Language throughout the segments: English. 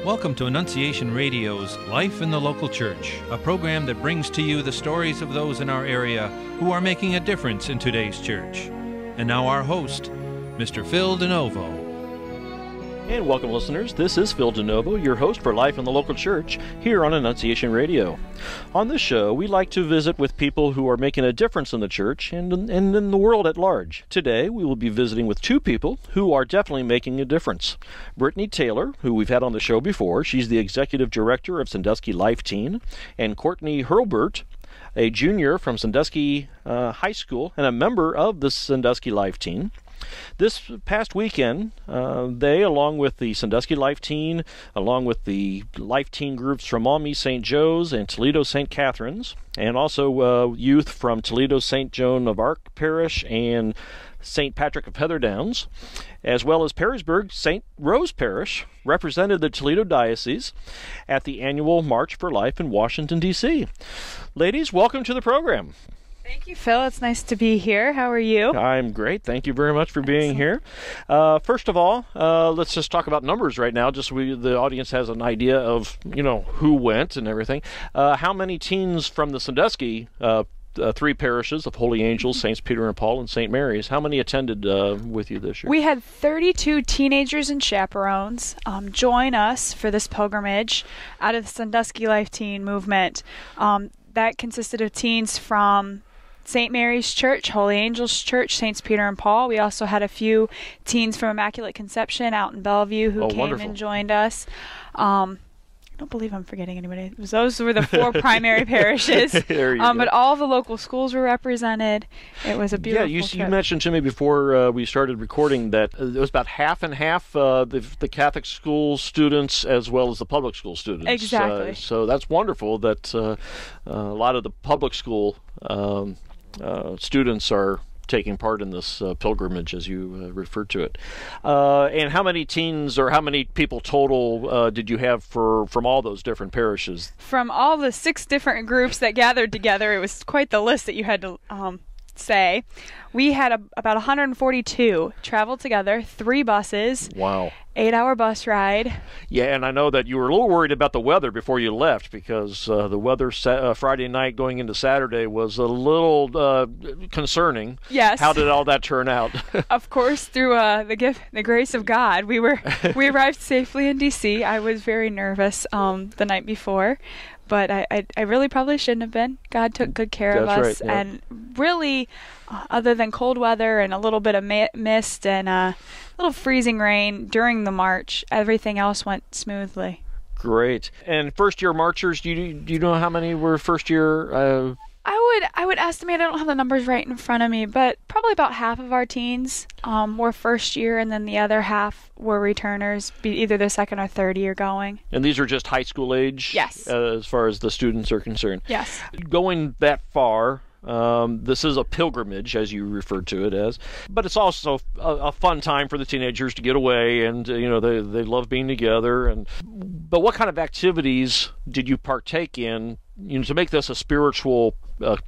Welcome to Annunciation Radio's Life in the Local Church, a program that brings to you the stories of those in our area who are making a difference in today's church. And now our host, Mr. Phil DeNovo. And welcome, listeners. This is Phil DeNovo, your host for Life in the Local Church, here on Annunciation Radio. On this show, we like to visit with people who are making a difference in the church and in the world at large. Today, we will be visiting with two people who are definitely making a difference. Brittany Taylor, who we've had on the show before, she's the Executive Director of Sandusky Life Teen, and Courtney Hurlbert, a junior from Sandusky High School and a member of the Sandusky Life Teen. This past weekend, they, along with the Sandusky Life Teen, along with the Life Teen groups from Maumee St. Joe's and Toledo St. Catherine's, and also youth from Toledo St. Joan of Arc Parish and St. Patrick of Heatherdowns, as well as Perrysburg St. Rose Parish, represented the Toledo Diocese at the annual March for Life in Washington, D.C. Ladies, welcome to the program. Thank you, Phil. It's nice to be here. How are you? I'm great. Thank you very much for being here. First of all, let's just talk about numbers right now, just so the audience has an idea of, who went and everything. How many teens from the Sandusky three parishes of Holy Angels, Saints Peter and Paul, and St. Mary's, how many attended with you this year? We had 32 teenagers and chaperones join us for this pilgrimage out of the Sandusky Life Teen movement. That consisted of teens from St. Mary's Church, Holy Angels Church, Saints Peter and Paul. We also had a few teens from Immaculate Conception out in Bellevue who came wonderful. and joined us. I don't believe I'm forgetting anybody. Those were the four primary parishes. There you go. But all the local schools were represented. It was a beautiful trip. You mentioned to me before we started recording that it was about half and half, the Catholic school students as well as the public school students. Exactly. So that's wonderful that a lot of the public school students are taking part in this pilgrimage, as you referred to it. And how many teens or how many people total did you have from all those different parishes? From all the 6 different groups that gathered together, it was quite the list that you had to say. We had about 142 travel together, 3 buses. Wow. 8-hour bus ride. Yeah, and I know that you were a little worried about the weather before you left, because the weather Friday night going into Saturday was a little concerning. Yes. How did all that turn out? Of course, through the grace of God, we arrived safely in D.C. I was very nervous the night before, but I really probably shouldn't have been. God took good care of us. Right, yeah. And really, other than cold weather and a little bit of mist and a little freezing rain during the march, everything else went smoothly. Great. And first-year marchers, do you know how many were first-year? I would estimate, I don't have the numbers right in front of me, but probably about half of our teens were first year, and then the other half were returners, either their second or third year going. And these are just high school age? Yes. As far as the students are concerned? Yes. Going that far, this is a pilgrimage, as you referred to it as, but it's also a fun time for the teenagers to get away, and they love being together. But what kind of activities did you partake in, to make this a spiritual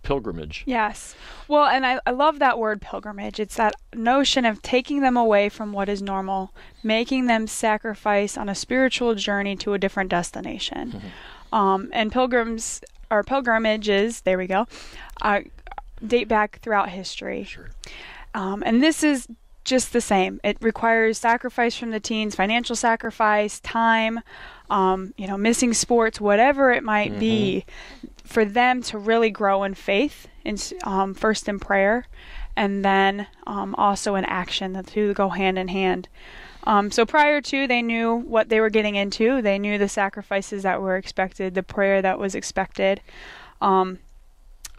pilgrimage? Yes. Well, and I love that word pilgrimage. It's that notion of taking them away from what is normal, making them sacrifice on a spiritual journey to a different destination. Mm-hmm. And pilgrimages, there we go, date back throughout history. Sure. And this is just the same. It requires sacrifice from the teens, financial sacrifice, time, missing sports, whatever it might mm-hmm. be, for them to really grow in faith, first in prayer, and then also in action. The two go hand in hand. So prior to, they knew what they were getting into. They knew the sacrifices that were expected, the prayer that was expected. And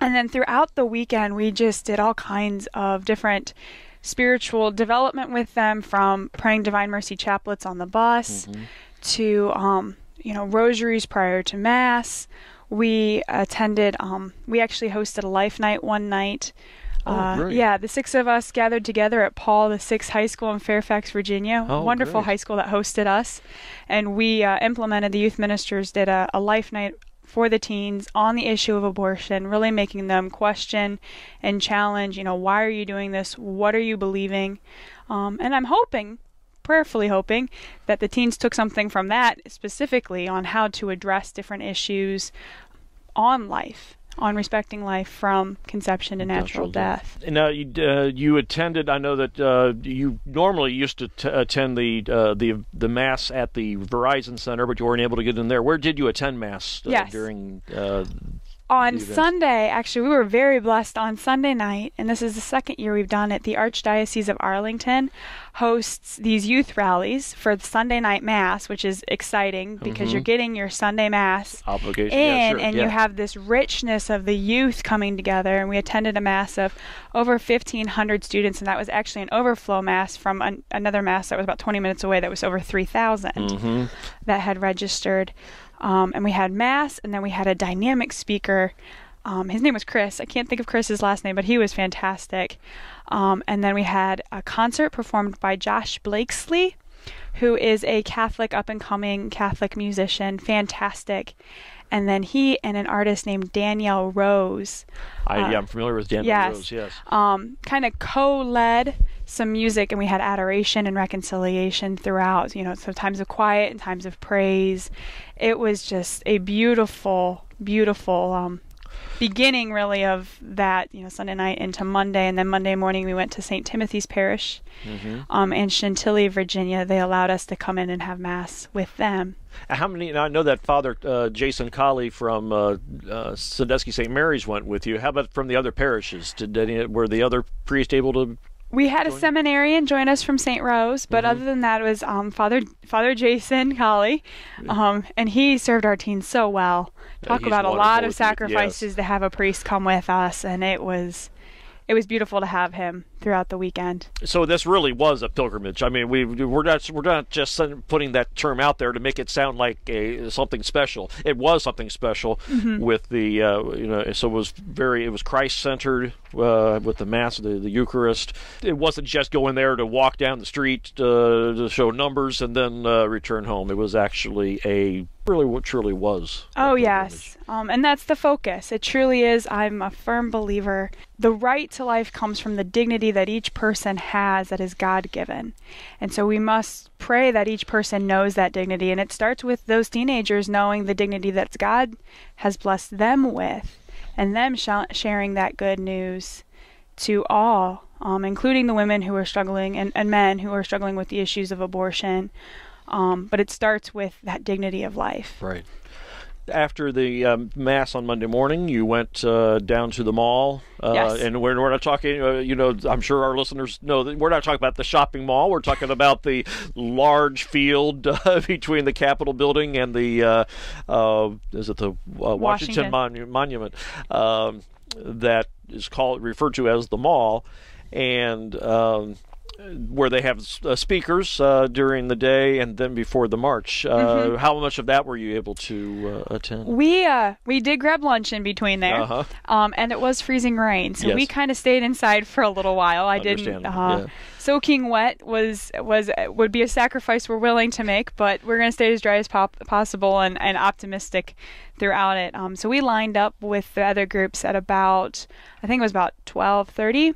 then throughout the weekend, we just did all kinds of different spiritual development with them, from praying Divine Mercy chaplets on the bus mm-hmm. to, rosaries prior to Mass. We attended, we actually hosted a life night one night. Great. The 6 of us gathered together at Paul VI High School in Fairfax, Virginia. Wonderful great. High school that hosted us. And we implemented, the youth ministers did a life night for the teens on the issue of abortion, really making them question and challenge, why are you doing this? What are you believing? And I'm hoping prayerfully hoping that the teens took something from that specifically on how to address different issues on life, on respecting life from conception to natural death. And now you attended. I know that you normally used to attend the mass at the Verizon Center, but you weren't able to get in there. Where did you attend mass during? On Sunday, actually, we were very blessed on Sunday night, and this is the second year we've done it. The Archdiocese of Arlington hosts these youth rallies for the Sunday night Mass, which is exciting because you're getting your Sunday Mass obligation and you have this richness of the youth coming together. And we attended a Mass of over 1,500 students, and that was actually an overflow Mass from another Mass that was about 20 minutes away that was over 3,000 that had registered. And we had Mass, and then we had a dynamic speaker. His name was Chris. I can't think of Chris's last name, but he was fantastic. And then we had a concert performed by Josh Blakesley, who is a Catholic, up-and-coming Catholic musician. Fantastic. And then he and an artist named Danielle Rose. I'm familiar with Danielle Rose, yes. Kind of co-led some music, and we had adoration and reconciliation throughout, so times of quiet and times of praise. It was just a beautiful, beautiful beginning, really, of that, Sunday night into Monday. And then Monday morning we went to St. Timothy's Parish in Chantilly, Virginia. They allowed us to come in and have Mass with them. How many? Now I know that Father Jason Colley from Sandusky St. Mary's went with you. How about from the other parishes? Were the other priests able to? We had a seminarian join us from St. Rose, but other than that, it was Father Jason Colley, and he served our teens so well. Talk about a lot of sacrifices to have a priest come with us, and it was beautiful to have him throughout the weekend. So this really was a pilgrimage. I mean, we're not just putting that term out there to make it sound like something special. It was something special with the So it was Christ-centered with the Mass, the Eucharist. It wasn't just going there to walk down the street to show numbers and then return home. It was actually what truly was. Oh, yes. And that's the focus. It truly is. I'm a firm believer. The right to life comes from the dignity that each person has that is God-given. And so we must pray that each person knows that dignity. And it starts with those teenagers knowing the dignity that God has blessed them with, and them sharing that good news to all, including the women who are struggling and men who are struggling with the issues of abortion. But it starts with that dignity of life. Right. After the Mass on Monday morning, you went down to the mall. Yes. And we're not talking, I'm sure our listeners know that we're not talking about the shopping mall. We're talking about the large field between the Capitol building and the, Washington Monument that is referred to as the mall. And where they have speakers during the day and then before the march. How much of that were you able to attend? We did grab lunch in between there, and it was freezing rain, so we kind of stayed inside for a little while. I didn't. Soaking wet would be a sacrifice we're willing to make, but we're going to stay as dry as possible and optimistic throughout it. So we lined up with the other groups at about 12:30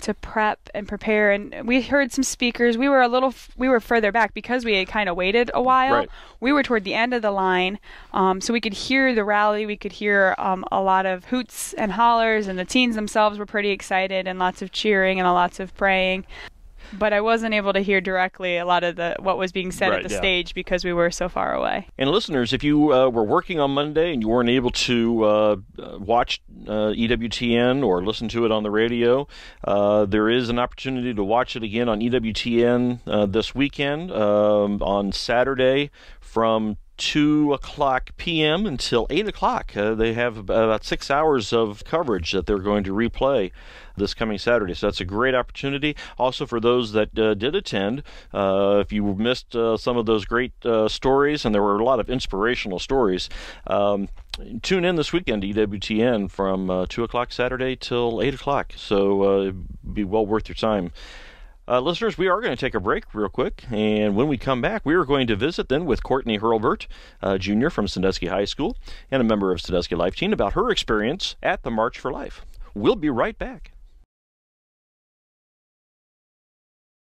to prep and prepare. And we heard some speakers. We were further back because we had kind of waited a while. Right. We were toward the end of the line, so we could hear the rally. We could hear a lot of hoots and hollers, and the teens themselves were pretty excited, and lots of cheering and lots of praying. But I wasn't able to hear directly a lot of what was being said at the stage because we were so far away. And listeners, if you were working on Monday and you weren't able to watch EWTN or listen to it on the radio, there is an opportunity to watch it again on EWTN this weekend on Saturday from 2:00 p.m. until 8 o'clock. They have about 6 hours of coverage that they're going to replay this coming Saturday. So that's a great opportunity. Also for those that did attend, if you missed some of those great stories, and there were a lot of inspirational stories, tune in this weekend to EWTN from 2 o'clock Saturday till 8 o'clock. So it'd be well worth your time. Listeners, we are going to take a break real quick, and when we come back, we are going to visit then with Courtney Hurlbert, Jr. from Sandusky High School and a member of Sandusky Life Teen, about her experience at the March for Life. We'll be right back.